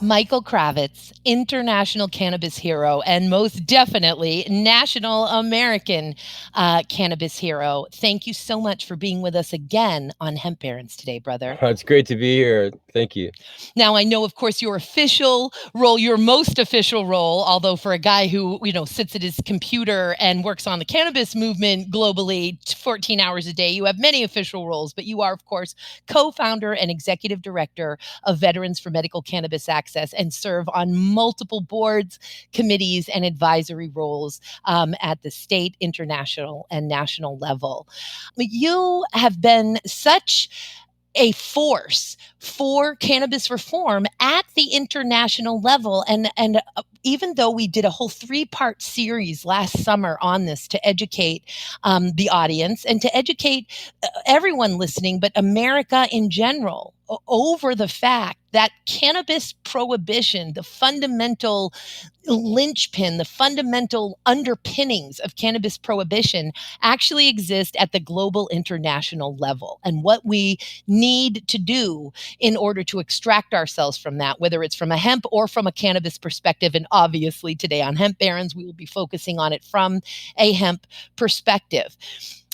Michael Krawitz, international cannabis hero, and most definitely national American cannabis hero. Thank you so much for being with us again on Hemp Barons today, brother. It's great to be here. Thank you. Now, I know, of course, your official role, your most official role, although for a guy who, sits at his computer and works on the cannabis movement globally 14 hours a day, you have many official roles, but you are, of course, co-founder and executive director of Veterans for Medical-Cannabis-access and serve on multiple boards, committees, and advisory roles at the state, international, and national level. You have been such a force for cannabis reform at the international level. And even though we did a whole 3-part series last summer on this to educate the audience and to educate everyone listening, but America in general, over the fact that cannabis prohibition, the fundamental linchpin, the fundamental underpinnings of cannabis prohibition actually exist at the global international level. And what we need to do in order to extract ourselves from that, whether it's from a hemp or from a cannabis perspective. And obviously today on Hemp Barons, we will be focusing on it from a hemp perspective.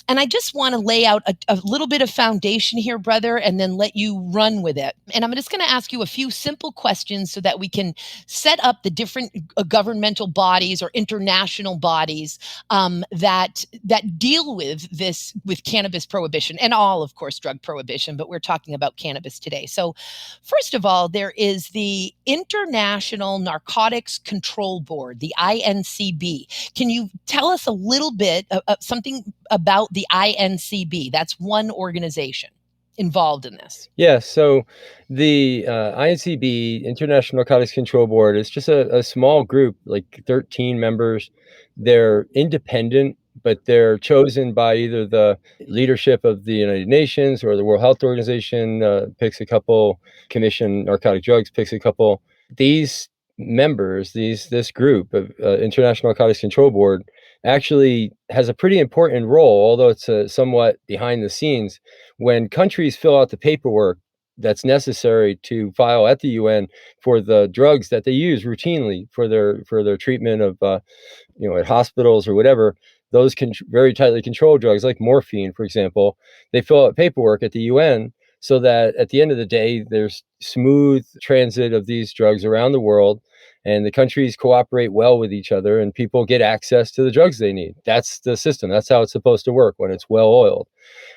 And I just want to lay out a little bit of foundation here, brother, and then let you run with it. And I'm just going to ask you a few simple questions so that we can set up the different governmental bodies or international bodies that deal with this, with cannabis prohibition and all, of course, drug prohibition, but we're talking about cannabis today. So first of all, there is the International Narcotics Control Board, the INCB. Can you tell us a little bit something about the INCB? That's one organization involved in this. Yeah, so the INCB, International Narcotics Control Board, is just a small group, like 13 members. They're independent, but they're chosen by either the leadership of the United Nations or the World Health Organization picks a couple, Commission Narcotic Drugs picks a couple. These members, this group of International Narcotics Control Board actually has a pretty important role, although it's somewhat behind the scenes. When countries fill out the paperwork that's necessary to file at the UN for the drugs that they use routinely for their treatment of at hospitals or whatever, those very tightly controlled drugs like morphine, for example, they fill out paperwork at the UN so that at the end of the day, there's smooth transit of these drugs around the world, and the countries cooperate well with each other, and people get access to the drugs they need. That's the system. That's how it's supposed to work when it's well-oiled.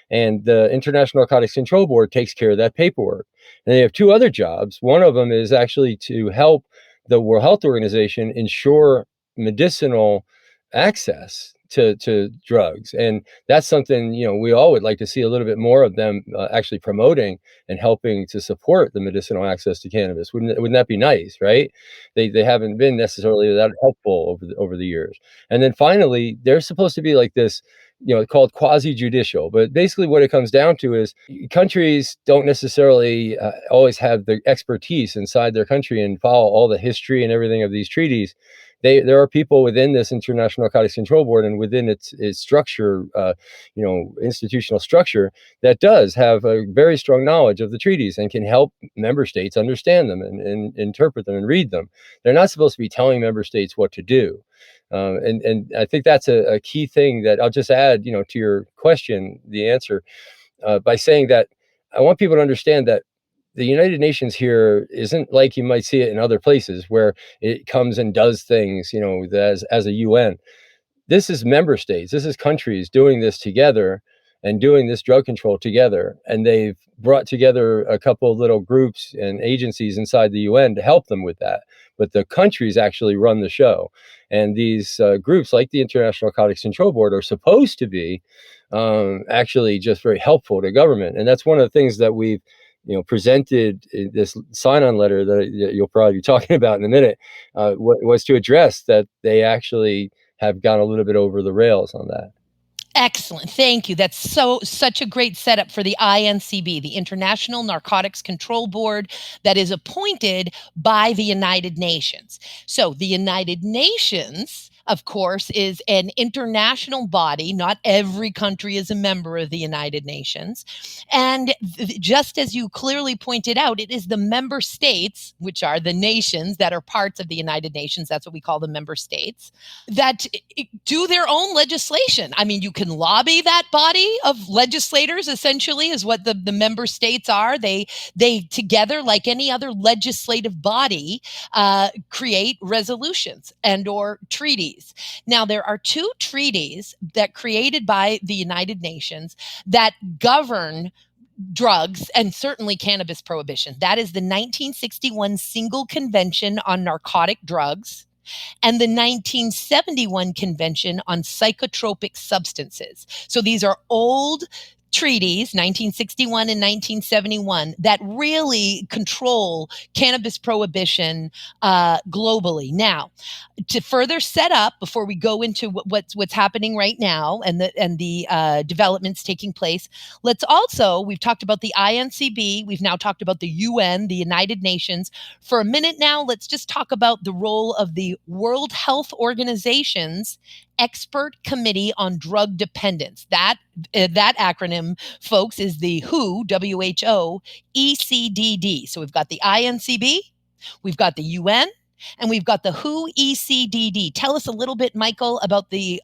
And the International Narcotics Control Board takes care of that paperwork. And they have 2 other jobs. One of them is actually to help the World Health Organization ensure medicinal access to drugs. And that's something, we all would like to see a little bit more of them actually promoting and helping to support the medicinal access to cannabis. Wouldn't that be nice, right? They haven't been necessarily that helpful over the years. And then finally, they're supposed to be like this, called quasi-judicial. But basically what it comes down to is countries don't necessarily always have the expertise inside their country and follow all the history and everything of these treaties. There are people within this International Narcotics Control Board and within its structure, institutional structure, that does have a very strong knowledge of the treaties and can help member states understand them and interpret them and read them. They're not supposed to be telling member states what to do. And I think that's a key thing that I'll just add, to your question, the answer, by saying that I want people to understand that the United Nations here isn't like you might see it in other places where it comes and does things, as a UN. This is member states. This is countries doing this together and doing this drug control together. And they've brought together a couple of little groups and agencies inside the UN to help them with that. But the countries actually run the show. And these groups like the International Narcotics Control Board are supposed to be actually just very helpful to government. And that's one of the things that we've presented this sign-on letter that you'll probably be talking about in a minute, was to address that they actually have gone a little bit over the rails on that. Excellent. Thank you. That's such a great setup for the INCB, the International Narcotics Control Board, that is appointed by the United Nations. So the United Nations of course, is an international body. Not every country is a member of the United Nations. And just as you clearly pointed out, it is the member states, which are the nations that are parts of the United Nations, that's what we call the member states, that do their own legislation. I mean, you can lobby that body of legislators, essentially, is what the member states are. They together, like any other legislative body, create resolutions and or treaties. Now, there are two treaties that created by the United Nations that govern drugs and certainly cannabis prohibition. That is the 1961 Single Convention on Narcotic Drugs and the 1971 Convention on Psychotropic Substances. So these are old treaties, 1961 and 1971, that really control cannabis prohibition globally. Now, to further set up, before we go into what's happening right now and the developments taking place, let's also, we've talked about the INCB, we've now talked about the UN, the United Nations. For a minute now, let's just talk about the role of the World Health Organization's Expert Committee on Drug Dependence. That acronym, folks, is the WHO ECDD. So we've got the INCB, we've got the UN, and we've got the WHO ECDD. Tell us a little bit, Michael, about the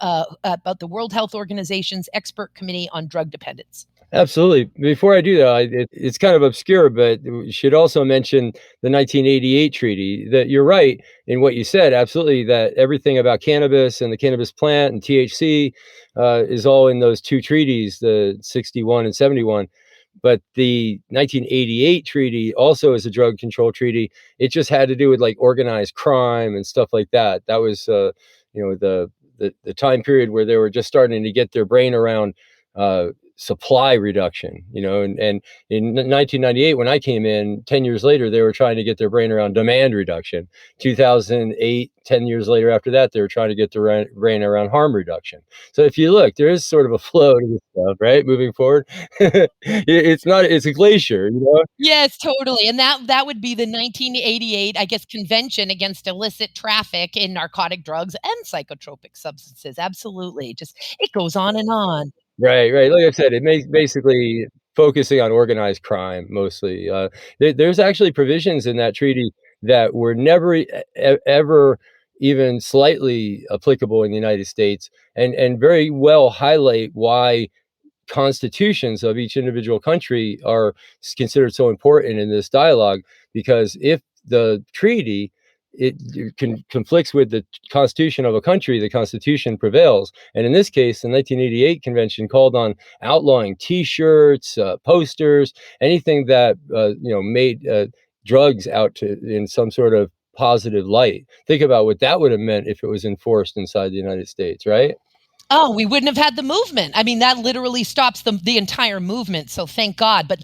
World Health Organization's Expert Committee on Drug Dependence. Absolutely. Before I do that, it's kind of obscure, but we should also mention the 1988 treaty. That you're right in what you said, absolutely, that everything about cannabis and the cannabis plant and THC is all in those two treaties, the 61 and 71. But the 1988 treaty also is a drug control treaty. It just had to do with like organized crime and stuff like that. That was, the time period where they were just starting to get their brain around supply reduction, and in 1998, when I came in, 10 years later, they were trying to get their brain around demand reduction. 2008, 10 years later after that, they were trying to get their brain around harm reduction. So if you look, there is sort of a flow to this stuff, right? Moving forward. It's a glacier, Yes, totally. And that would be the 1988, I guess, Convention Against Illicit Traffic in Narcotic Drugs and Psychotropic Substances. Absolutely. Just, it goes on and on. Right, right. Like I said, it makes basically focusing on organized crime mostly. There's actually provisions in that treaty that were never ever even slightly applicable in the United States, and very well highlight why constitutions of each individual country are considered so important in this dialogue. Because if the treaty conflicts with the constitution of a country, the constitution prevails. And in this case, the 1988 convention called on outlawing T-shirts, posters, anything that made drugs out to in some sort of positive light. Think about what that would have meant if it was enforced inside the United States, right? Oh, we wouldn't have had the movement. I mean, that literally stops the entire movement. So thank God. But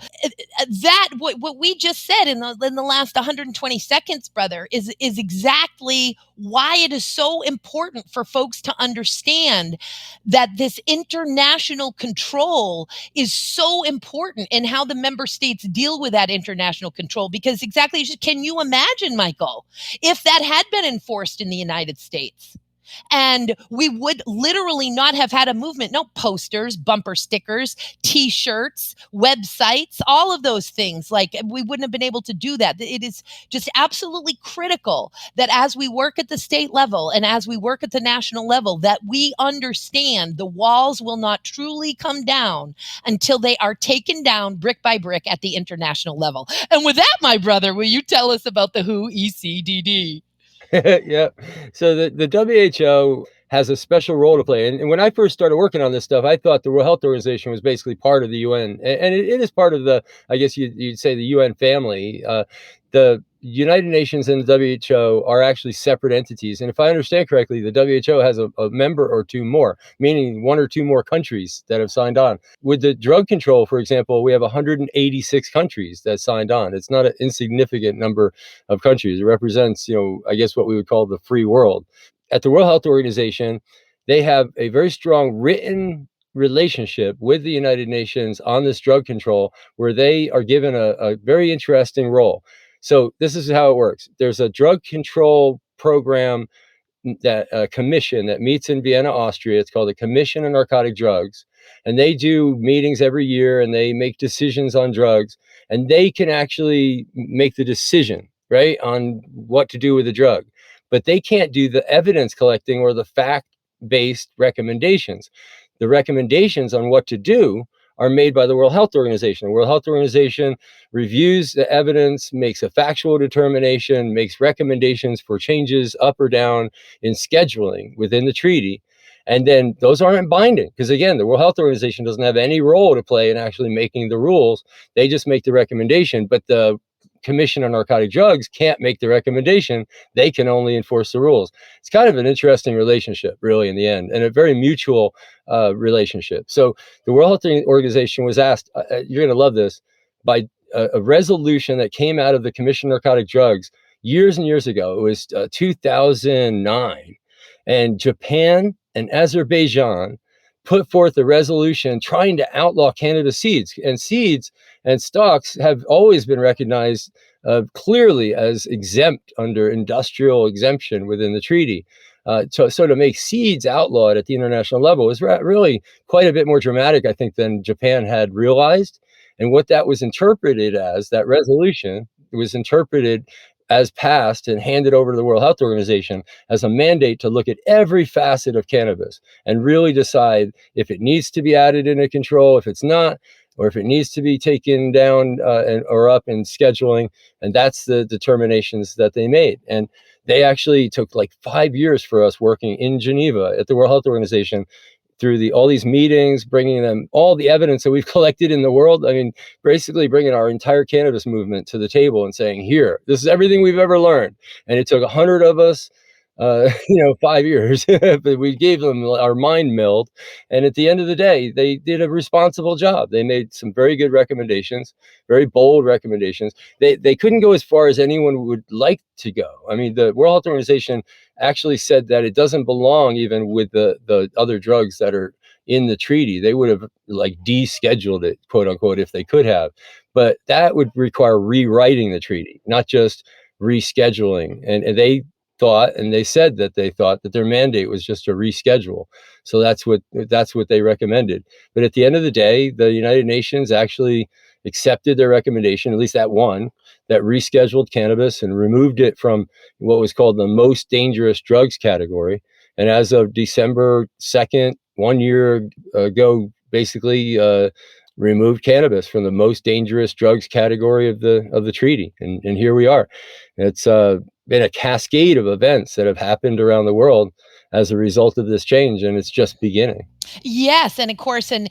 what we just said in the last 120 seconds, brother, is exactly why it is so important for folks to understand that this international control is so important and how the member states deal with that international control. Because exactly, can you imagine, Michael, if that had been enforced in the United States? And we would literally not have had a movement. No posters, bumper stickers, T-shirts, websites, all of those things. Like, we wouldn't have been able to do that. It is just absolutely critical that as we work at the state level and as we work at the national level, that we understand the walls will not truly come down until they are taken down brick by brick at the international level. And with that, my brother, will you tell us about the WHO ECDD? Yeah. So the WHO has a special role to play. And when I first started working on this stuff, I thought the World Health Organization was basically part of the UN. And it is part of the, I guess you'd say, the UN family. The United Nations and the WHO are actually separate entities. And if I understand correctly, the WHO has a member or two more, meaning one or two more countries that have signed on. With the drug control, for example, we have 186 countries that signed on. It's not an insignificant number of countries. It represents, I guess what we would call the free world. At the World Health Organization, they have a very strong written relationship with the United Nations on this drug control, where they are given a very interesting role. So this is how it works. There's a drug control program commission that meets in Vienna, Austria. It's called the Commission on Narcotic Drugs, and they do meetings every year, and they make decisions on drugs, and they can actually make the decision, right, on what to do with the drug, but they can't do the evidence collecting or the fact-based recommendations. The recommendations on what to do are made by the World Health Organization. The World Health Organization reviews the evidence, makes a factual determination, makes recommendations for changes up or down in scheduling within the treaty. And then those aren't binding because, again, the World Health Organization doesn't have any role to play in actually making the rules. They just make the recommendation, but the Commission on Narcotic Drugs can't make the recommendation. They can only enforce the rules. It's kind of an interesting relationship, really, in the end, and a very mutual relationship. So the World Health Organization was asked, you're going to love this, by a resolution that came out of the Commission on Narcotic Drugs years and years ago. It was 2009. And Japan and Azerbaijan put forth a resolution trying to outlaw cannabis seeds. And seeds and stalks have always been recognized clearly as exempt under industrial exemption within the treaty. So to make seeds outlawed at the international level was really quite a bit more dramatic, I think, than Japan had realized. And what that was interpreted as, that resolution was interpreted as passed and handed over to the World Health Organization as a mandate to look at every facet of cannabis and really decide if it needs to be added into control, if it's not, or if it needs to be taken down or up in scheduling. And that's the determinations that they made. And they actually took like 5 years for us working in Geneva at the World Health Organization through all these meetings, bringing them all the evidence that we've collected in the world. I mean, basically bringing our entire cannabis movement to the table and saying, here, this is everything we've ever learned. And it took 100 of us, 5 years, but we gave them our mind meld. And at the end of the day, they did a responsible job. They made some very good recommendations, very bold recommendations. They couldn't go as far as anyone would like to go. I mean, the World Health Organization actually said that it doesn't belong even with the other drugs that are in the treaty. They would have like descheduled it, quote unquote, if they could have. But that would require rewriting the treaty, not just rescheduling. And they thought, and they said that they thought that their mandate was just a reschedule. So that's what they recommended. But at the end of the day, the United Nations actually accepted their recommendation, at least that one, that rescheduled cannabis and removed it from what was called the most dangerous drugs category. And as of December 2nd, 1 year ago, basically removed cannabis from the most dangerous drugs category of the treaty. And here we are. It's been a cascade of events that have happened around the world as a result of this change, and it's just beginning. Yes, and of course, and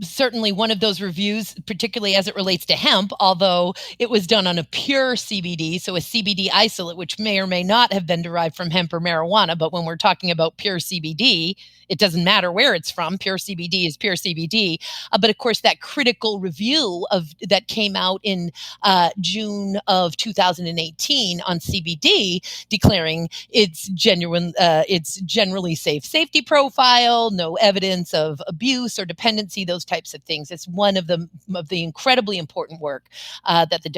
certainly one of those reviews, particularly as it relates to hemp, although it was done on a pure CBD, so a CBD isolate, which may or may not have been derived from hemp or marijuana. But when we're talking about pure CBD, it doesn't matter where it's from. Pure CBD is pure CBD. But of course, that critical review that came out in June of 2018 on CBD, declaring its generally safe safety profile, no evidence of abuse or dependency, those types of things. It's one of the incredibly important work that the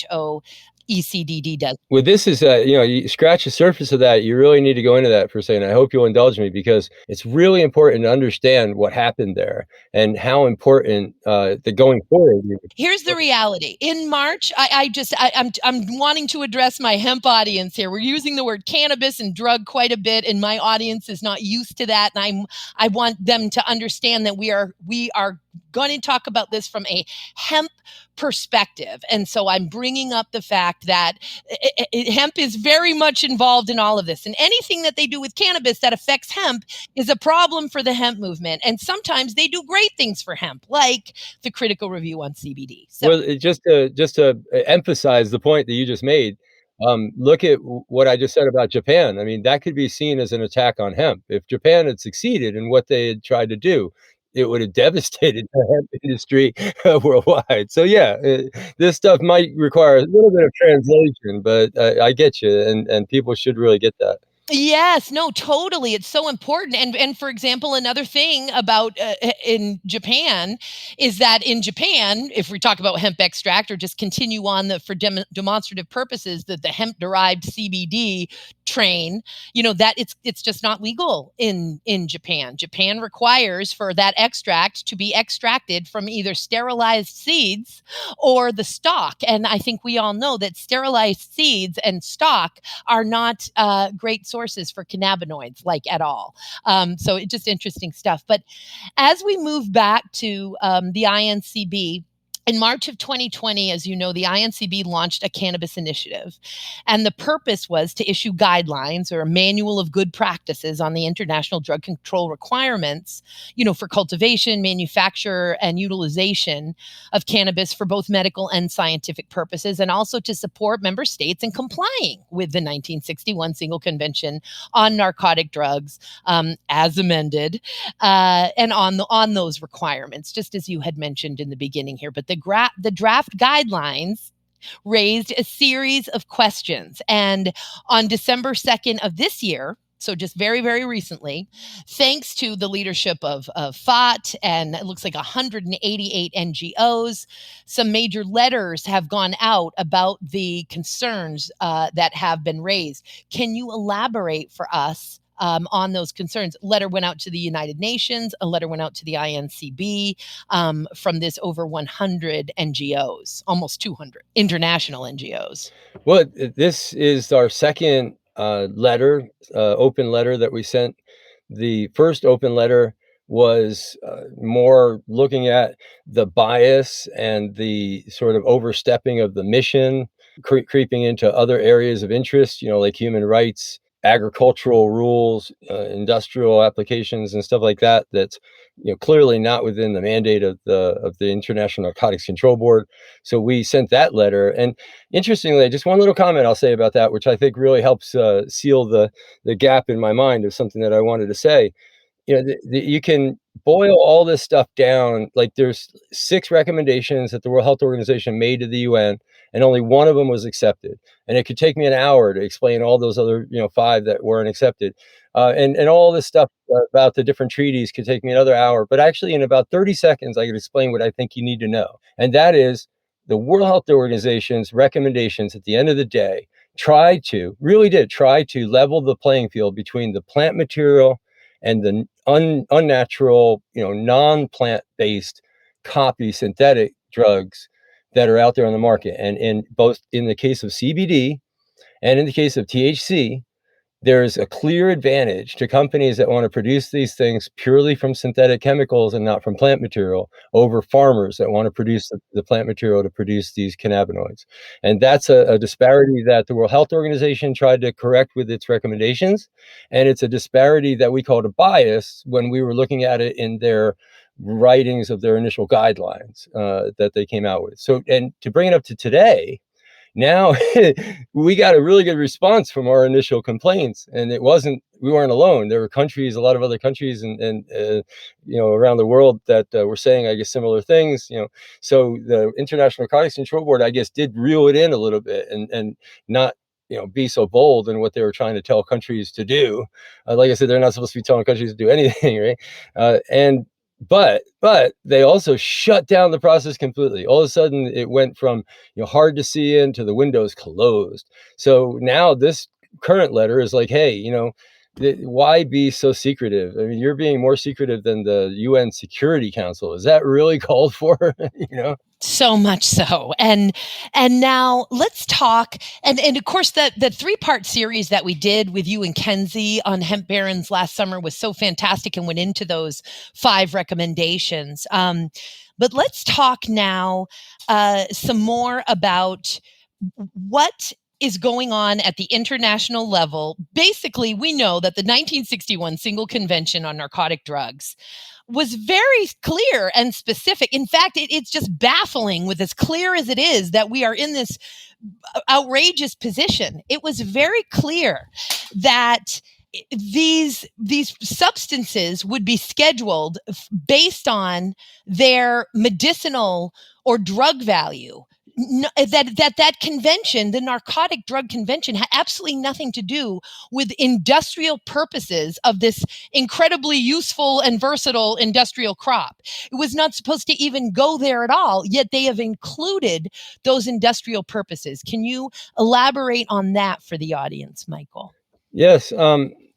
WHO ECDD does. Well, this is, you scratch the surface of that. You really need to go into that for a second. I hope you'll indulge me because it's really important to understand what happened there and how important the going forward. Here's the reality. In March, I'm wanting to address my hemp audience here. We're using the word cannabis and drug quite a bit, and my audience is not used to that. And I want them to understand that we are going to talk about this from a hemp perspective. And so I'm bringing up the fact that hemp is very much involved in all of this. And anything that they do with cannabis that affects hemp is a problem for the hemp movement. And sometimes they do great things for hemp, like the critical review on CBD. So, well, just to emphasize the point that you just made, look at what I just said about Japan. I mean, that could be seen as an attack on hemp. If Japan had succeeded in what they had tried to do, it would have devastated the hemp industry worldwide. So yeah, this stuff might require a little bit of translation, but I get you, and people should really get that. Yes, no, totally. It's so important. And for example, another thing about in Japan is that in Japan, if we talk about hemp extract or just continue on the for demonstrative purposes, that the hemp derived CBD train, that it's just not legal in Japan. Japan requires for that extract to be extracted from either sterilized seeds or the stalk. And I think we all know that sterilized seeds and stalk are not great sources for cannabinoids, like at all. So it's just interesting stuff. But as we move back to the INCB, in March of 2020, as you know, the INCB launched a cannabis initiative. And the purpose was to issue guidelines or a manual of good practices on the international drug control requirements, for cultivation, manufacture, and utilization of cannabis for both medical and scientific purposes, and also to support member states in complying with the 1961 Single Convention on Narcotic Drugs, as amended, and on those requirements, just as you had mentioned in the beginning here. But the draft guidelines raised a series of questions. And on December 2nd of this year, so just very, very recently, thanks to the leadership of FOT and it looks like 188 NGOs, some major letters have gone out about the concerns that have been raised. Can you elaborate for us on those concerns? A letter went out to the United Nations, a letter went out to the INCB from this over 100 NGOs, almost 200 international NGOs. Well, this is our second letter, open letter that we sent. The first open letter was more looking at the bias and the sort of overstepping of the mission, creeping into other areas of interest, like human rights, agricultural rules, industrial applications, and stuff like that. That's clearly not within the mandate of the International Narcotics Control Board. So we sent that letter. And interestingly, just one little comment I'll say about that, which I think really helps seal the gap in my mind of something that I wanted to say. You can boil all this stuff down. Like there's 6 recommendations that the World Health Organization made to the UN, and only one of them was accepted. And it could take me an hour to explain all those other, 5 that weren't accepted. And all this stuff about the different treaties could take me another hour. But actually, in about 30 seconds, I could explain what I think you need to know. And that is the World Health Organization's recommendations at the end of the day really did try to level the playing field between the plant material and the unnatural, non-plant-based copy synthetic drugs that are out there on the market. And in the case of CBD and in the case of THC, there's a clear advantage to companies that want to produce these things purely from synthetic chemicals and not from plant material over farmers that want to produce the plant material to produce these cannabinoids. And that's a disparity that the World Health Organization tried to correct with its recommendations. And it's a disparity that we called a bias when we were looking at it in their writings of their initial guidelines that they came out with. So, and to bring it up to today, now we got a really good response from our initial complaints, and we weren't alone. There were a lot of other countries and around the world that were saying, I guess, similar things, so the International Narcotics Control Board, I guess, did reel it in a little bit and not, be so bold in what they were trying to tell countries to do. Like I said, they're not supposed to be telling countries to do anything, right? But they also shut down the process completely. All of a sudden, it went from hard to see into the windows closed. So now this current letter is like, hey, why be so secretive? I mean, you're being more secretive than the UN Security Council. Is that really called for? So much so. And now let's talk. And of course, the 3-part series that we did with you and Kenzie on hemp barons last summer was so fantastic and went into those 5 recommendations. But let's talk now some more about what is going on at the international level. Basically, we know that the 1961 Single Convention on Narcotic Drugs was very clear and specific. In fact, it's just baffling, with as clear as it is, that we are in this outrageous position. It was very clear that these substances would be scheduled based on their medicinal or drug value, No, that convention, the Narcotic Drug Convention, had absolutely nothing to do with industrial purposes of this incredibly useful and versatile industrial crop. It was not supposed to even go there at all, yet they have included those industrial purposes. Can you elaborate on that for the audience, Michael? Yes,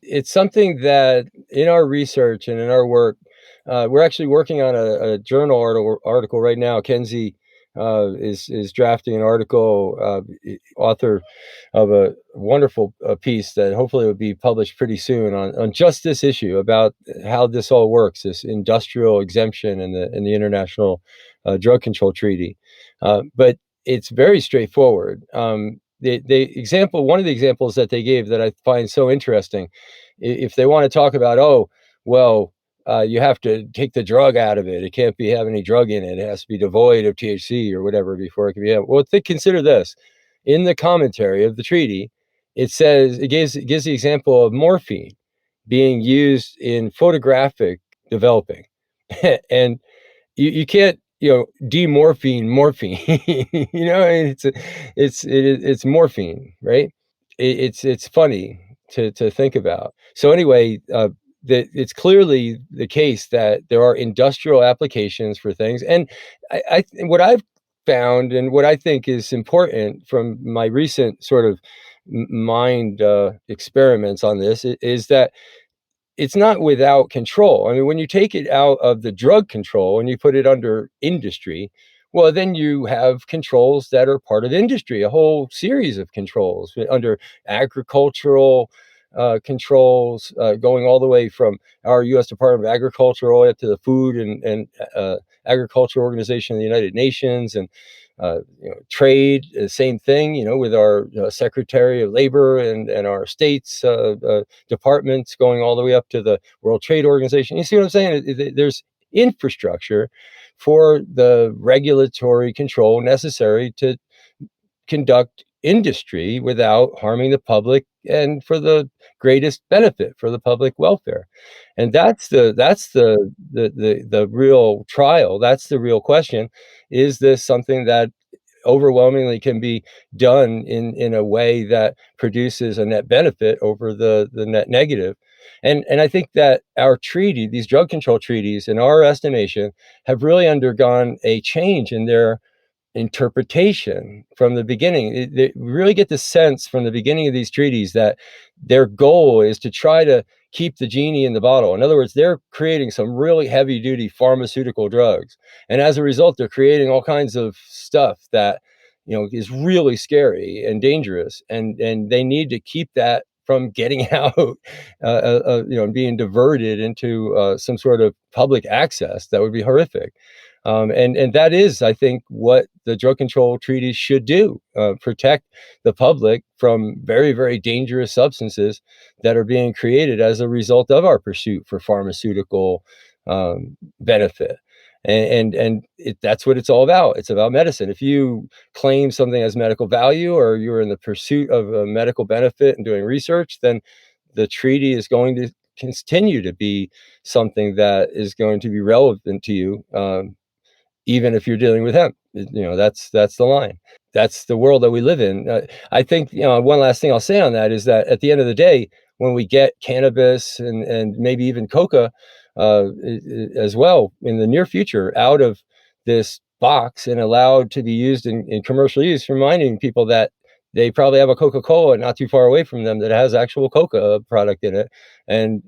it's something that in our research and in our work, we're actually working on a journal article right now. Kenzie is drafting an article, author of a wonderful piece that hopefully will be published pretty soon on just this issue about how this all works, this industrial exemption in the International Drug Control Treaty. But it's very straightforward. One of the examples that they gave that I find so interesting, if they want to talk about, oh, well, you have to take the drug out of it. It can't have any drug in it. It has to be devoid of THC or whatever before it can be. Well, consider this. In the commentary of the treaty, it says it gives the example of morphine being used in photographic developing, and you can't demorphine morphine. It's morphine, right? It's funny to think about. So anyway, it's clearly the case that there are industrial applications for things, and what I've found and what I think is important from my recent sort of mind experiments on this is that it's not without control. I mean, when you take it out of the drug control and you put it under industry, well, then you have controls that are part of industry, a whole series of controls under agricultural controls, going all the way from our U.S. Department of Agriculture all the way up to the Food and Agriculture Organization of the United Nations, and trade, same thing, with our Secretary of Labor and our states departments, going all the way up to the World Trade Organization. You see what I'm saying? There's infrastructure for the regulatory control necessary to conduct industry without harming the public and for the greatest benefit for the public welfare. And that's the real trial. That's the real question. Is this something that overwhelmingly can be done in a way that produces a net benefit over the net negative? And I think that our treaty, these drug control treaties, in our estimation, have really undergone a change in their interpretation from the beginning. We really get the sense from the beginning of these treaties that their goal is to try to keep the genie in the bottle. In other words, they're creating some really heavy duty pharmaceutical drugs. And as a result, they're creating all kinds of stuff that, is really scary and dangerous. And they need to keep that from getting out, and being diverted into some sort of public access. That would be horrific. And that is, I think, what the drug control treaties should do, protect the public from very, very dangerous substances that are being created as a result of our pursuit for pharmaceutical benefit. That's what it's all about. It's about medicine. If you claim something as medical value, or you're in the pursuit of a medical benefit and doing research, then the treaty is going to continue to be something that is going to be relevant to you, even if you're dealing with hemp. That's the line. That's the world that we live in. I think, one last thing I'll say on that is that at the end of the day, when we get cannabis and maybe even coca as well in the near future out of this box and allowed to be used in commercial use, reminding people that they probably have a Coca-Cola not too far away from them that has actual coca product in it. And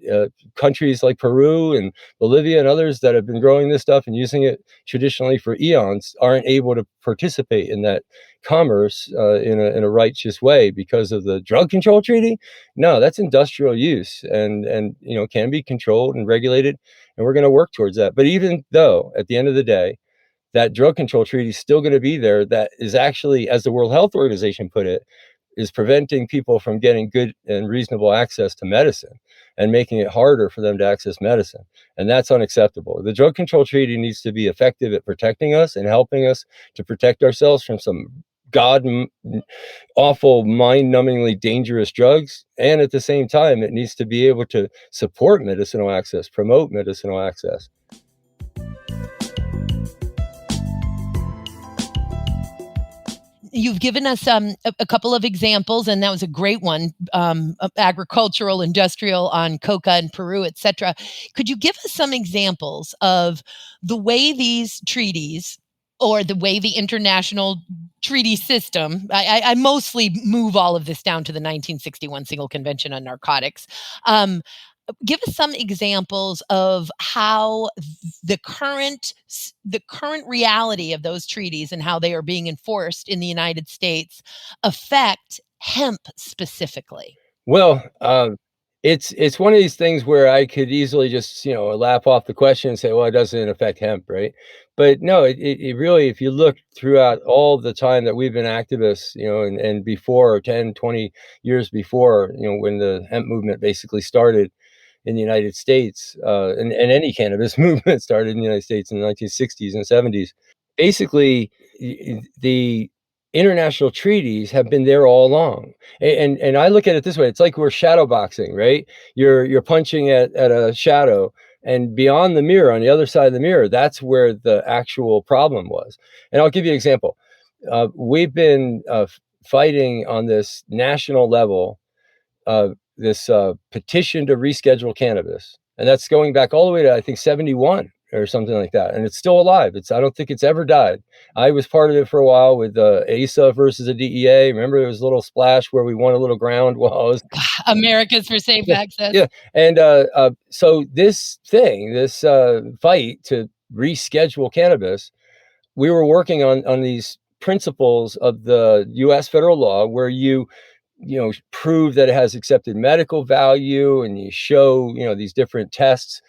countries like Peru and Bolivia and others that have been growing this stuff and using it traditionally for eons aren't able to participate in that commerce in a righteous way because of the drug control treaty. No, that's industrial use, and can be controlled and regulated, and we're going to work towards that. But even though at the end of the day, that drug control treaty is still going to be there, that is actually, as the World Health Organization put it, is preventing people from getting good and reasonable access to medicine and making it harder for them to access medicine. And that's unacceptable. The drug control treaty needs to be effective at protecting us and helping us to protect ourselves from some awful, mind-numbingly dangerous drugs. And at the same time, it needs to be able to support medicinal access, promote medicinal access. You've given us a couple of examples, and that was a great one, agricultural, industrial on coca in Peru, etc. Could you give us some examples of the way these treaties or the way the international treaty system, I mostly move all of this down to the 1961 Single Convention on Narcotics, give us some examples of how the current reality of those treaties and how they are being enforced in the United States affect hemp specifically. Well, it's one of these things where I could easily just, laugh off the question and say, "Well, it doesn't affect hemp," right? But no, it really, if you look throughout all the time that we've been activists, and before 10, 20 years before, when the hemp movement basically started in the United States, and any cannabis movement started in the United States in the 1960s and 70s. Basically, the international treaties have been there all along. And I look at it this way: it's like we're shadow boxing, right? You're punching at a shadow, and beyond the mirror, on the other side of the mirror, that's where the actual problem was. And I'll give you an example. We've been fighting on this national level, this petition to reschedule cannabis, and that's going back all the way to, I think, 71 or something like that, and it's still alive. I don't think it's ever died. I was part of it for a while with ASA versus the DEA. Remember, there was a little splash where we won a little ground while I was Americans for Safe yeah, Access. yeah. And so this fight to reschedule cannabis, we were working on these principles of the U.S. federal law, where you prove that it has accepted medical value, and you show, these different tests.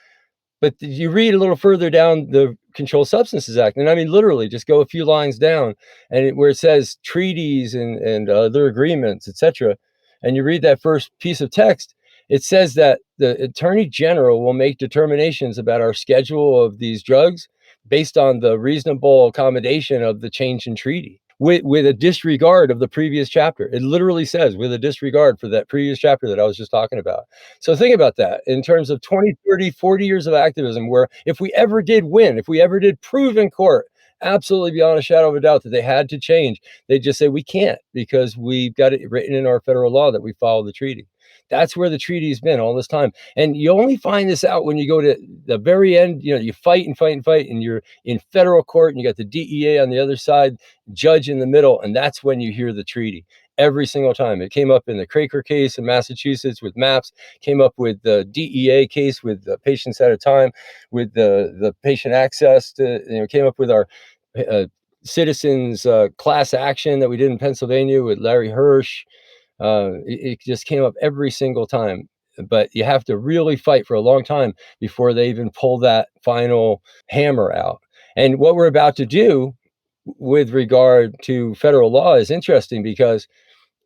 But you read a little further down the Controlled Substances Act, and I mean, literally, just go a few lines down, and where it says treaties and other agreements, etc., and you read that first piece of text, it says that the Attorney General will make determinations about our schedule of these drugs based on the reasonable accommodation of the change in treaty, with a disregard of the previous chapter. It literally says, with a disregard for that previous chapter that I was just talking about. So think about that in terms of 20, 30, 40 years of activism, where if we ever did win, if we ever did prove in court, absolutely beyond a shadow of a doubt, that they had to change, they just say we can't, because we've got it written in our federal law that we follow the treaty. That's where the treaty's been all this time. And you only find this out when you go to the very end. You fight and fight and fight, and you're in federal court, and you got the DEA on the other side, judge in the middle, and that's when you hear the treaty. Every single time. It came up in the Craker case in Massachusetts with MAPS, came up with the DEA case with the patients at a time, with the patient access to, came up with our citizens class action that we did in Pennsylvania with Larry Hirsch. It just came up every single time. But you have to really fight for a long time before they even pull that final hammer out. And what we're about to do with regard to federal law is interesting, because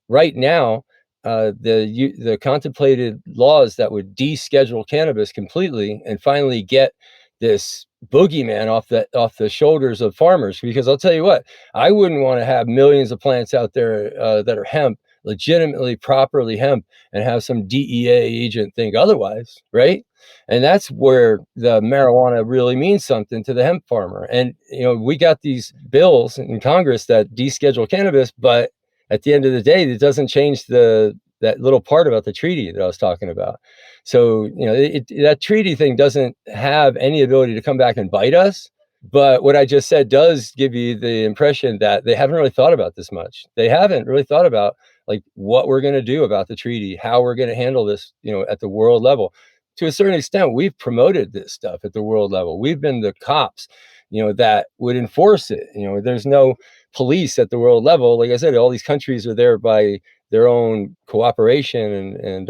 right now, the contemplated laws that would deschedule cannabis completely and finally get this boogeyman off the shoulders of farmers. Because I'll tell you what, I wouldn't want to have millions of plants out there that are hemp, legitimately, properly hemp, and have some DEA agent think otherwise, right? And that's where the marijuana really means something to the hemp farmer. And we got these bills in Congress that deschedule cannabis, but at the end of the day, it doesn't change that little part about the treaty that I was talking about. So, that treaty thing doesn't have any ability to come back and bite us. But what I just said does give you the impression that they haven't really thought about this much. They haven't really thought about, like, what we're going to do about the treaty, how we're going to handle this, at the world level. To a certain extent, we've promoted this stuff at the world level. We've been the cops, that would enforce it. There's no police at the world level. Like I said, all these countries are there by their own cooperation, and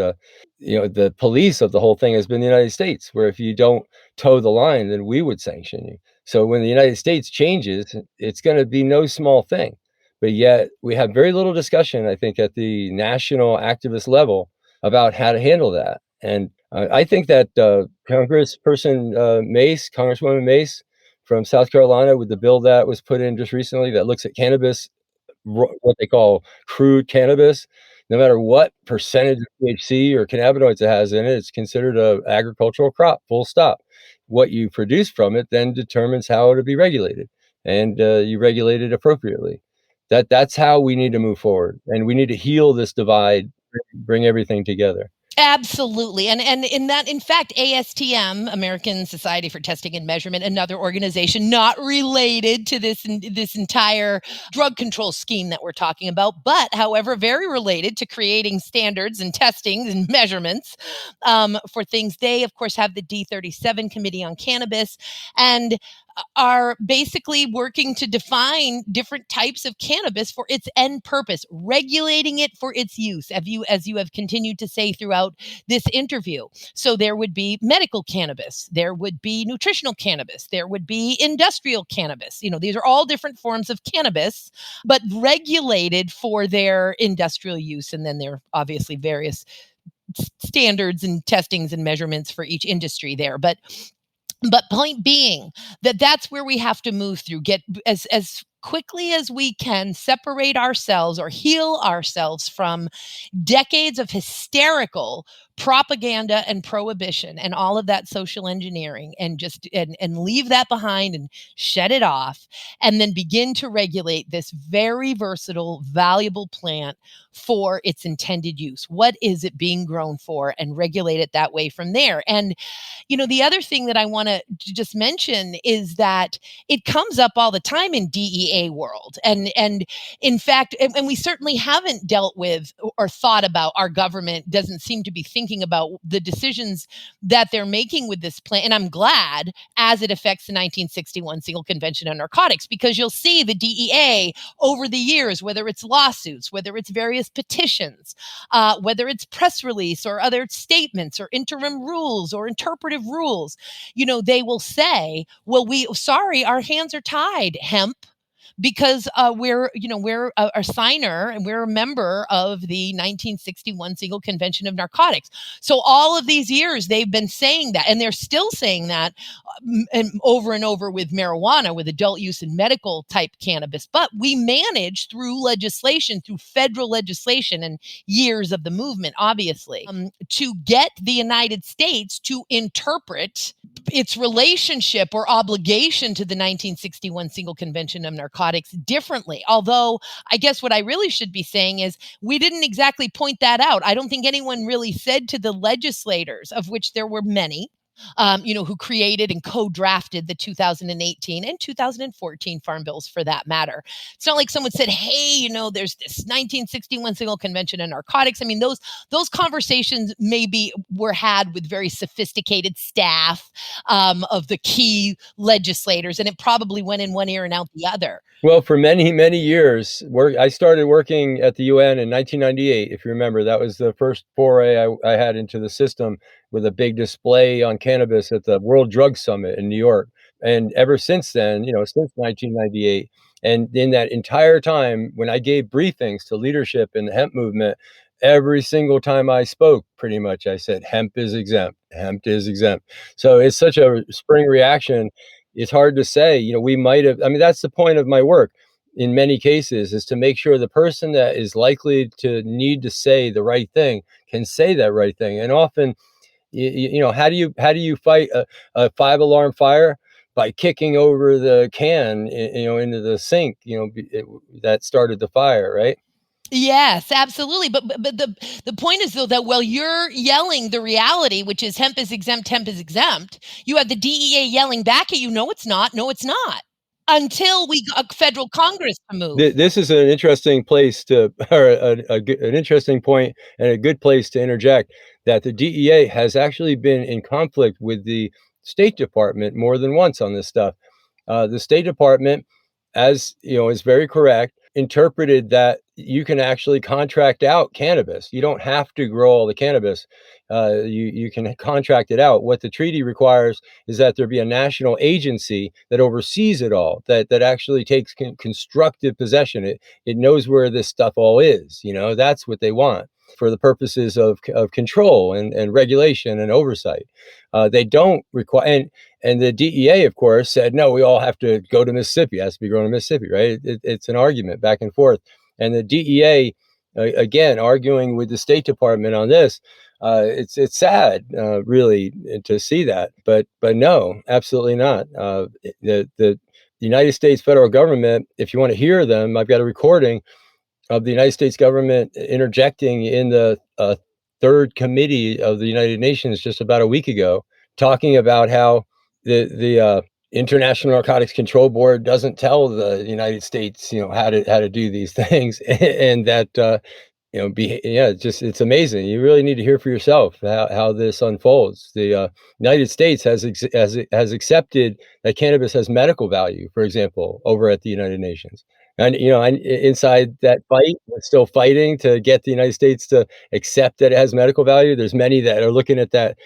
the police of the whole thing has been the United States, where if you don't toe the line, then we would sanction you. So when the United States changes, it's going to be no small thing. But yet we have very little discussion, I think, at the national activist level about how to handle that. And I think that Congresswoman Mace from South Carolina, with the bill that was put in just recently that looks at cannabis, what they call crude cannabis, no matter what percentage of THC or cannabinoids it has in it, it's considered an agricultural crop, full stop. What you produce from it then determines how it'll be regulated, and you regulate it appropriately. That's how we need to move forward, and we need to heal this divide, bring everything together. Absolutely. And in that, in fact, ASTM, American Society for Testing and Measurement, another organization not related to this entire drug control scheme that we're talking about, but however, very related to creating standards and testings and measurements for things. They, of course, have the D37 Committee on Cannabis, and are basically working to define different types of cannabis for its end purpose, regulating it for its use, as you have continued to say throughout this interview. So there would be medical cannabis, there would be nutritional cannabis, there would be industrial cannabis. These are all different forms of cannabis, but regulated for their industrial use. And then there are obviously various standards and testings and measurements for each industry there. But point being that that's where we have to move through, get as quickly as we can, separate ourselves or heal ourselves from decades of hysterical propaganda and prohibition and all of that social engineering, and just and leave that behind and shut it off, and then begin to regulate this very versatile, valuable plant for its intended use. What is it being grown for, and regulate it that way from there. And the other thing that I want to just mention is that it comes up all the time in DEA world. And in fact, and we certainly haven't dealt with or thought about, our government doesn't seem to be thinking about the decisions that they're making with this plan. And I'm glad, as it affects the 1961 Single Convention on Narcotics, because you'll see the DEA over the years, whether it's lawsuits, whether it's various petitions, whether it's press release or other statements or interim rules or interpretive rules, they will say, well, sorry, our hands are tied, hemp, because we're a signer and we're a member of the 1961 Single Convention of Narcotics. So all of these years they've been saying that, and they're still saying that and over with marijuana, with adult use and medical type cannabis. But we managed through legislation, through federal legislation and years of the movement, obviously, to get the United States to interpret its relationship or obligation to the 1961 Single Convention of Narcotics differently. Although I guess what I really should be saying is we didn't exactly point that out. I don't think anyone really said to the legislators, of which there were many, who created and co-drafted the 2018 and 2014 farm bills, for that matter. It's not like someone said, hey, there's this 1961 Single Convention on Narcotics. I mean, those conversations maybe were had with very sophisticated staff of the key legislators, and it probably went in one ear and out the other. Well, for many, many years, I started working at the UN in 1998. If you remember, that was the first foray I had into the system, with a big display on cannabis at the World Drug Summit in New York. And ever since then, since 1998, and in that entire time, when I gave briefings to leadership in the hemp movement, every single time I spoke, pretty much, I said, hemp is exempt, hemp is exempt. So it's such a spring reaction. It's hard to say, we might have, that's the point of my work in many cases, is to make sure the person that is likely to need to say the right thing can say that right thing. And often, how do you fight a 5-alarm fire? By kicking over the can, into the sink, that started the fire, right? Yes, absolutely. But the point is, though, that while you're yelling the reality, which is hemp is exempt, you have the DEA yelling back at you, no, it's not, until we got federal Congress to move. This is an interesting place to, or an interesting point and a good place to interject, that the DEA has actually been in conflict with the State Department more than once on this stuff. The State Department, as is very correct, interpreted that you can actually contract out cannabis. You don't have to grow all the cannabis. You can contract it out. What the treaty requires is that there be a national agency that oversees it all, that actually takes constructive possession. It knows where this stuff all is. That's what they want for the purposes of control and regulation and oversight. They don't require, and the DEA, of course, said, no, we all have to go to Mississippi. It has to be grown in Mississippi, right? It's an argument back and forth. And the DEA, again, arguing with the State Department on this. It's sad, really, to see that, but no, absolutely not. United States federal government, if you want to hear them, I've got a recording of the United States government interjecting in the third committee of the United Nations just about a week ago, talking about how the International Narcotics Control Board doesn't tell the United States, how to do these things, and that it's amazing. You really need to hear for yourself how this unfolds. The United States has accepted that cannabis has medical value, for example, over at the United Nations. And inside that fight, we're still fighting to get the United States to accept that it has medical value. There's many that are looking at that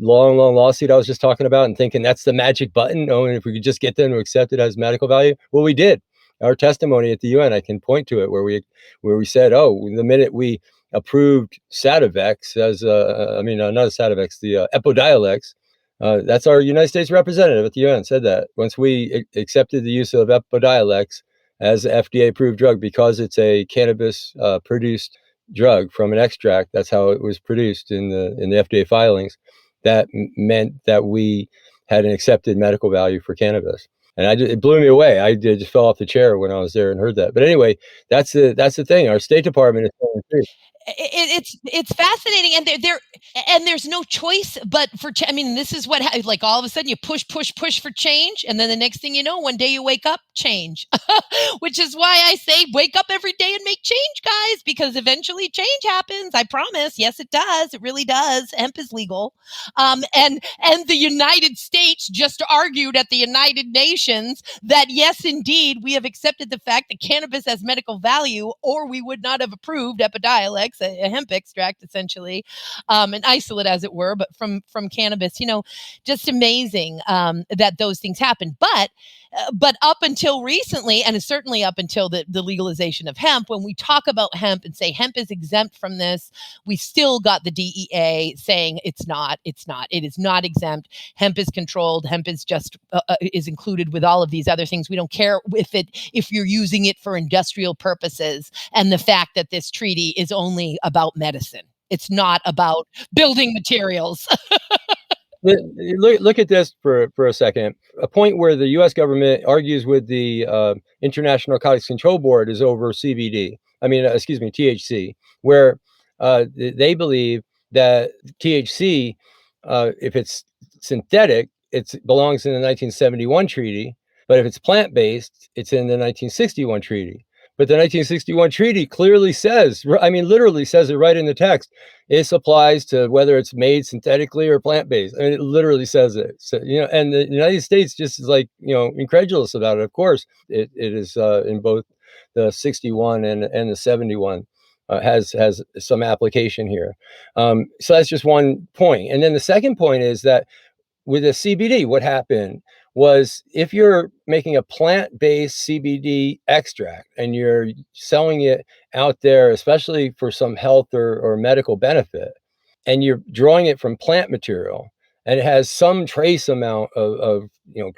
long lawsuit I was just talking about and thinking that's the magic button. Oh, and if we could just get them to accept it as medical value, well, we did. Our testimony at the UN, I can point to it where we said, oh, the minute we approved Sativex as not Sativex, the Epidiolex. That's our United States representative at the UN said that once we accepted the use of Epidiolex as an FDA-approved drug because it's a cannabis produced drug from an extract. That's how it was produced in the FDA filings. That meant that we had an accepted medical value for cannabis. And it blew me away. I just fell off the chair when I was there and heard that. But anyway, that's the thing. Our State Department is telling the truth. It's fascinating, and there's no choice but for. This is what like all of a sudden you push for change, and then the next thing you know, one day you wake up, change. Which is why I say wake up every day and make change, guys, because eventually change happens. I promise. Yes, it does. It really does. Hemp is legal, and the United States just argued at the United Nations that yes, indeed, we have accepted the fact that cannabis has medical value, or we would not have approved Epidiolex, a hemp extract, essentially, an isolate, as it were, but from cannabis. Just amazing that those things happen. But up until recently, and certainly up until the legalization of hemp, when we talk about hemp and say hemp is exempt from this, we still got the DEA saying it is not exempt. Hemp is controlled. Hemp is just is included with all of these other things. We don't care if you're using it for industrial purposes, and the fact that this treaty is only about medicine. It's not about building materials. Look at this for a second. A point where the U.S. government argues with the International Narcotics Control Board is over CBD. THC, where they believe that THC, if it's synthetic, it belongs in the 1971 treaty, but if it's plant-based, it's in the 1961 treaty. But the 1961 treaty clearly says, literally says it right in the text. It applies to whether it's made synthetically or plant-based. It literally says it. So, and the United States just is incredulous about it. Of course, it is in both the 61 and the 71 has some application here. So that's just one point. And then the second point is that with the CBD, what happened was if you're making a plant-based CBD extract and you're selling it out there, especially for some health or medical benefit, and you're drawing it from plant material, and it has some trace amount of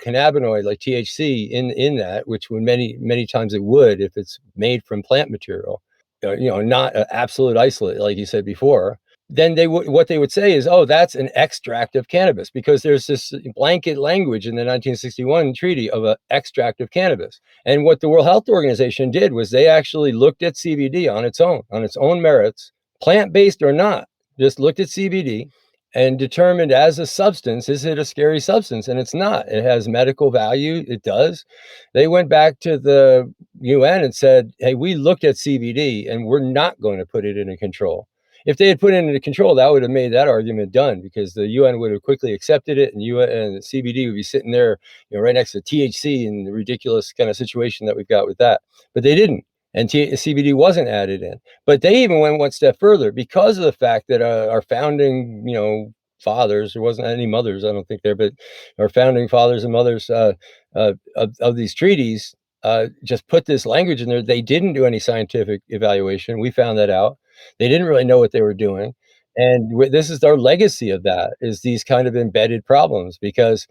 cannabinoid like THC in that, which would many times it would if it's made from plant material, not an absolute isolate like you said before. Then what they would say is, oh, that's an extract of cannabis, because there's this blanket language in the 1961 treaty of an extract of cannabis. And what the World Health Organization did was they actually looked at CBD on its own merits, plant-based or not, just looked at CBD and determined as a substance, is it a scary substance? And it's not. It has medical value. It does. They went back to the UN and said, hey, we looked at CBD and we're not going to put it in control. If they had put it into control, that would have made that argument done, because the UN would have quickly accepted it, and the CBD would be sitting there, right next to THC in the ridiculous kind of situation that we've got with that. But they didn't, and CBD wasn't added in. But they even went one step further because of the fact that our founding, fathers, there wasn't any mothers, I don't think there, but our founding fathers and mothers of these treaties just put this language in there. They didn't do any scientific evaluation. We found that out. They didn't really know what they were doing. And this is our legacy of that, is these kind of embedded problems, because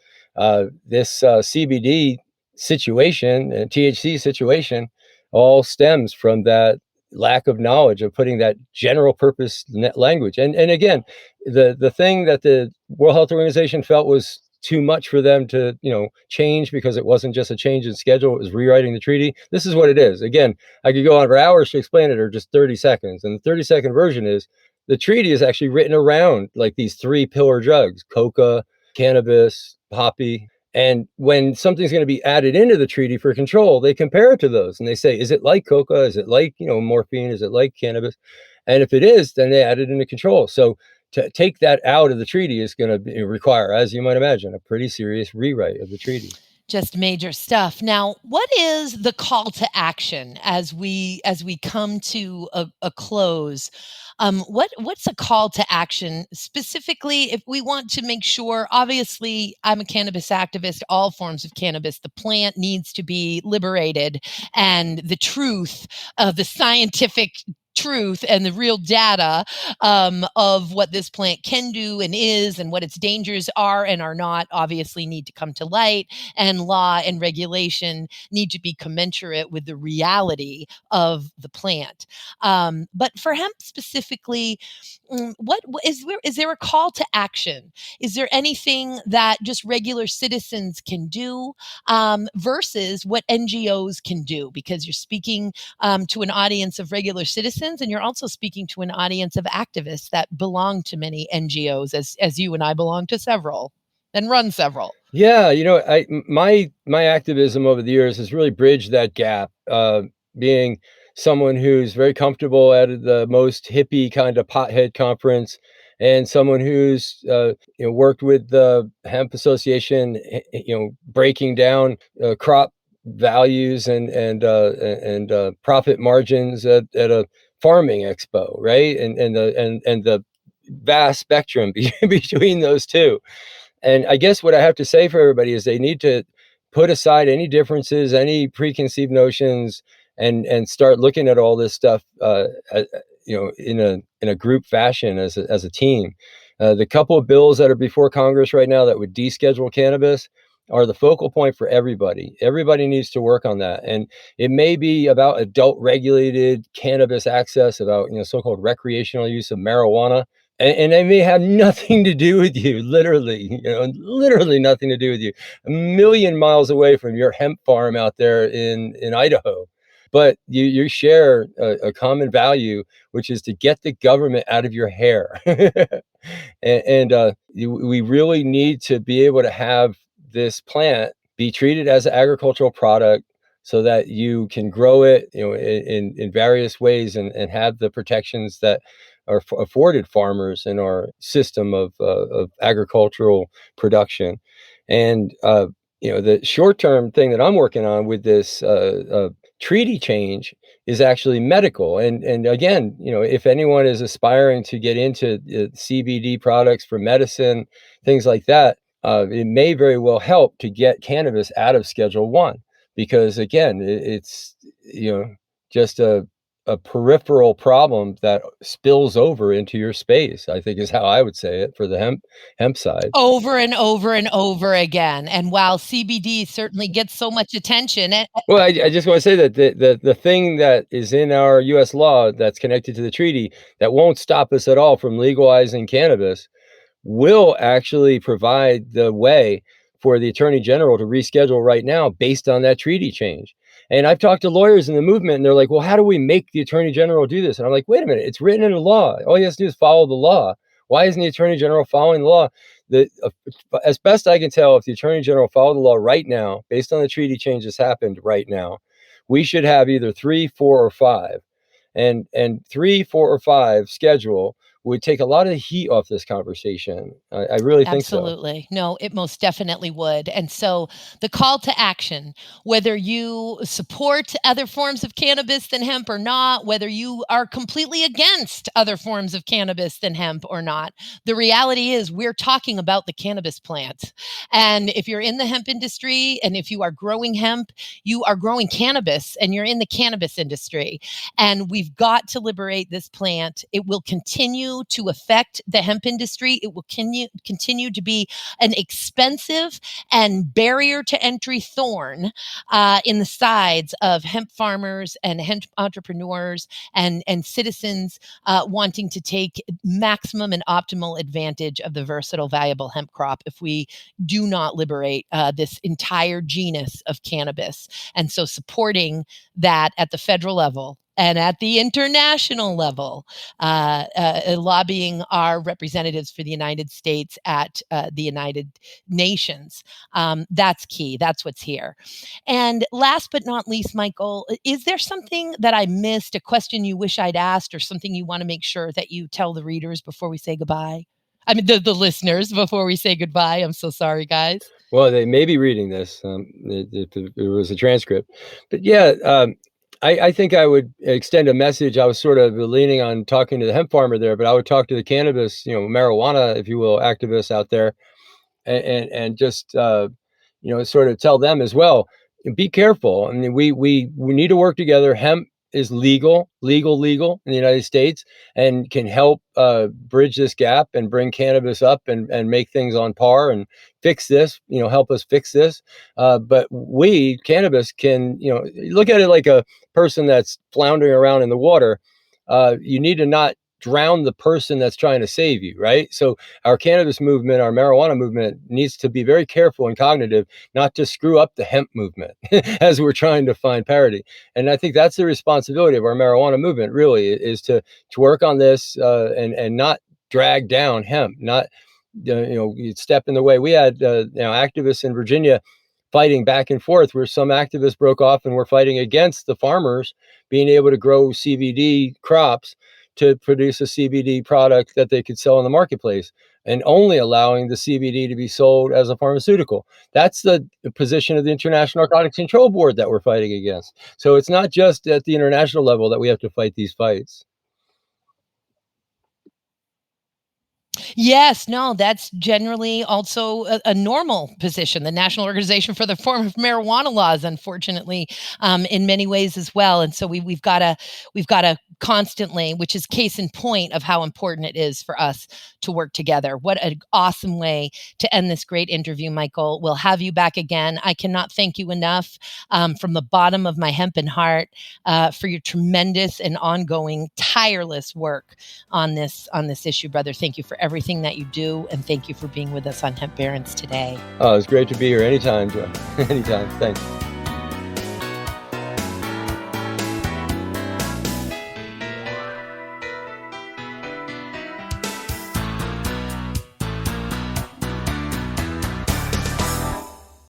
this CBD situation and THC situation all stems from that lack of knowledge of putting that general purpose language. And again, the thing that the World Health Organization felt was too much for them to, change, because it wasn't just a change in schedule, it was rewriting the treaty. This is what it is. Again, I could go on for hours to explain it, or just 30 seconds. And the 30-second version is the treaty is actually written around like these three pillar drugs: coca, cannabis, poppy. And when something's going to be added into the treaty for control, they compare it to those and they say, is it like coca? Is it like, morphine? Is it like cannabis? And if it is, then they add it into control. So to take that out of the treaty is going to require, as you might imagine, a pretty serious rewrite of the treaty. Just major stuff. Now, what is the call to action as we come to a close? What's a call to action specifically if we want to make sure? Obviously, I'm a cannabis activist. All forms of cannabis, the plant needs to be liberated, and the truth, the scientific truth and the real data of what this plant can do and is, and what its dangers are and are not, obviously need to come to light, and law and regulation need to be commensurate with the reality of the plant. But for hemp specifically, what is there a call to action? Is there anything that just regular citizens can do versus what NGOs can do? Because you're speaking to an audience of regular citizens, and you're also speaking to an audience of activists that belong to many NGOs, as you and I belong to several and run several. Yeah, my activism over the years has really bridged that gap. Being someone who's very comfortable at the most hippie kind of pothead conference, and someone who's worked with the hemp association, breaking down crop values and profit margins at a farming expo, right? And the vast spectrum between those two. And I guess what I have to say for everybody is they need to put aside any differences, any preconceived notions, and start looking at all this stuff, in a group fashion, as a team. The couple of bills that are before Congress right now that would deschedule cannabis are the focal point for everybody. Everybody needs to work on that. And it may be about adult regulated cannabis access, about, so-called recreational use of marijuana. And they may have nothing to do with you, literally, literally nothing to do with you. A million miles away from your hemp farm out there in Idaho. But you share a common value, which is to get the government out of your hair. We really need to be able to have this plant be treated as an agricultural product, so that you can grow it, in various ways, and have the protections that are afforded farmers in our system of agricultural production. And the short-term thing that I'm working on with this treaty change is actually medical. And again, if anyone is aspiring to get into CBD products for medicine, things like that, it may very well help to get cannabis out of Schedule 1, because again, it's just a peripheral problem that spills over into your space, I think, is how I would say it for the hemp side. Over and over and over again. And while CBD certainly gets so much attention, Well, I just want to say that the thing that is in our U.S. law that's connected to the treaty that won't stop us at all from legalizing cannabis will actually provide the way for the Attorney General to reschedule right now based on that treaty change. And I've talked to lawyers in the movement, and they're like, well, how do we make the Attorney General do this? And I'm like, wait a minute, it's written in the law. All he has to do is follow the law. Why isn't the Attorney General following the law? As best I can tell, if the Attorney General followed the law right now, based on the treaty changes happened right now, we should have either 3, 4, or 5. And 3, 4, or 5 schedule would take a lot of the heat off this conversation. I really think so. Absolutely. No, it most definitely would. And so the call to action, whether you support other forms of cannabis than hemp or not, whether you are completely against other forms of cannabis than hemp or not, the reality is we're talking about the cannabis plant. And if you're in the hemp industry, and if you are growing hemp, you are growing cannabis, and you're in the cannabis industry. And we've got to liberate this plant. It will continue continue to affect the hemp industry. It will continue to be an expensive and barrier to entry thorn in the sides of hemp farmers and hemp entrepreneurs and citizens wanting to take maximum and optimal advantage of the versatile, valuable hemp crop if we do not liberate this entire genus of cannabis. And so supporting that at the federal level and at the international level, lobbying our representatives for the United States at the United Nations. That's key. That's what's here. And last but not least, Michael, is there something that I missed, a question you wish I'd asked, or something you want to make sure that you tell the readers before we say goodbye? I mean, the listeners before we say goodbye. I'm so sorry, guys. Well, they may be reading this. It was a transcript. But yeah, I think I would extend a message. I was sort of leaning on talking to the hemp farmer there, but I would talk to the cannabis, marijuana, if you will, activists out there, and just sort of tell them as well, be careful. I mean, we need to work together. Hemp is legal in the United States and can help bridge this gap and bring cannabis up and make things on par and fix this, help us fix this. But cannabis can, look at it like a person that's floundering around in the water. You need to not drown the person that's trying to save you, right? So our cannabis movement, our marijuana movement needs to be very careful and cognitive, not to screw up the hemp movement as we're trying to find parity. And I think that's the responsibility of our marijuana movement, really, is to work on this and not drag down hemp, not step in the way. We had activists in Virginia fighting back and forth, where some activists broke off and were fighting against the farmers being able to grow CBD crops to produce a CBD product that they could sell in the marketplace, and only allowing the CBD to be sold as a pharmaceutical. That's the position of the International Narcotics Control Board that we're fighting against. So it's not just at the international level that we have to fight these fights. Yes, no, that's generally also a normal position. The National Organization for the Reform of Marijuana Laws, unfortunately, in many ways as well. And so we've got to constantly, which is case in point of how important it is for us to work together. What an awesome way to end this great interview, Michael. We'll have you back again. I cannot thank you enough from the bottom of my hempen heart for your tremendous and ongoing tireless work on this issue, brother. Thank you for everything that you do, and thank you for being with us on Hemp Barons today. Oh, it's great to be here. Anytime, Joy. Anytime. Thanks.